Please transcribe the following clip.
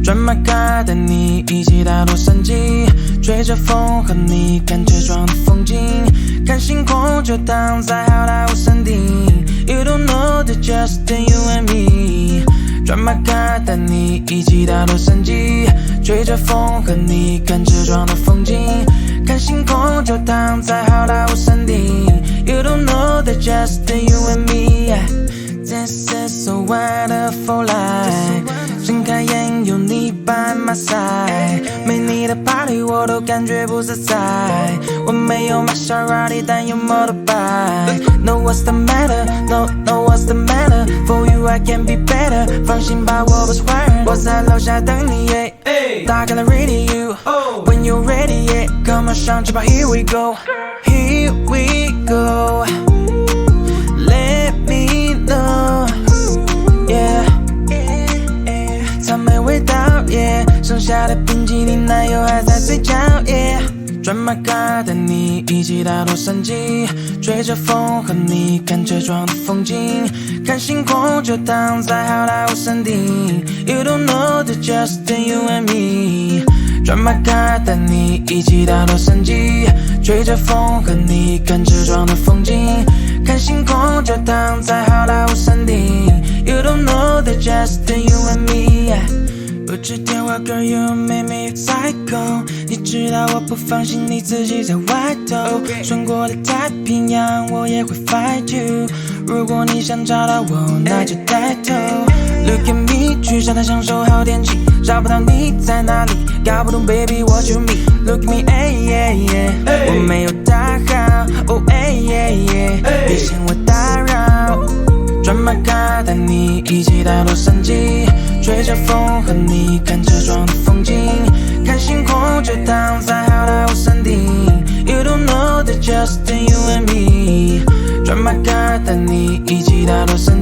转马卡带你一起到洛杉矶，吹着风和你看车窗的风景，看星空就躺在好莱坞山顶。You don't know that just you and me。转马卡带你一起到洛杉矶，吹着风和你看车窗的风景，看星空就躺在好莱坞山顶。You don't know that just you and me。This is so wonderful life， 睁开眼有你 by my side， 没你的 party 我都感觉不自在。我没有玛莎拉蒂但有 motorbike。No what's the matter， No what's the matter， For you I can be better， 放心吧我不是坏人，我在楼下等你。打开了 radio，When you're ready， Come on 上去吧 Here we go，Here we go。Let me know， yeah， 草莓味道， yeah， 剩下的冰淇淋奶油还在嘴角， yeah。转马卡带你一起到洛杉矶，吹着风和你看车窗的风景，看星空就躺在好莱坞山顶。You don't know that just you and me。转马卡带你一起到洛杉矶，吹着风和你看车窗的风景，看星空就躺在好莱坞山顶。You don't know that just you and me。不接电话 girl you make me psycho， 你知道我不放心你自己在外头，穿过了太平洋我也会 fight you， 如果你想找到我那就带头。 Look at me， 去沙滩享受好天气，找不到你在哪里，搞不懂 baby what you mean。 Look at me， 我没有大号，别嫌我打扰。转马卡带你一起到洛杉矶，吹着风和你看车窗的风景，看星空就躺在好莱坞山顶。You don't know that just you and me。转马卡带你一起到洛杉矶。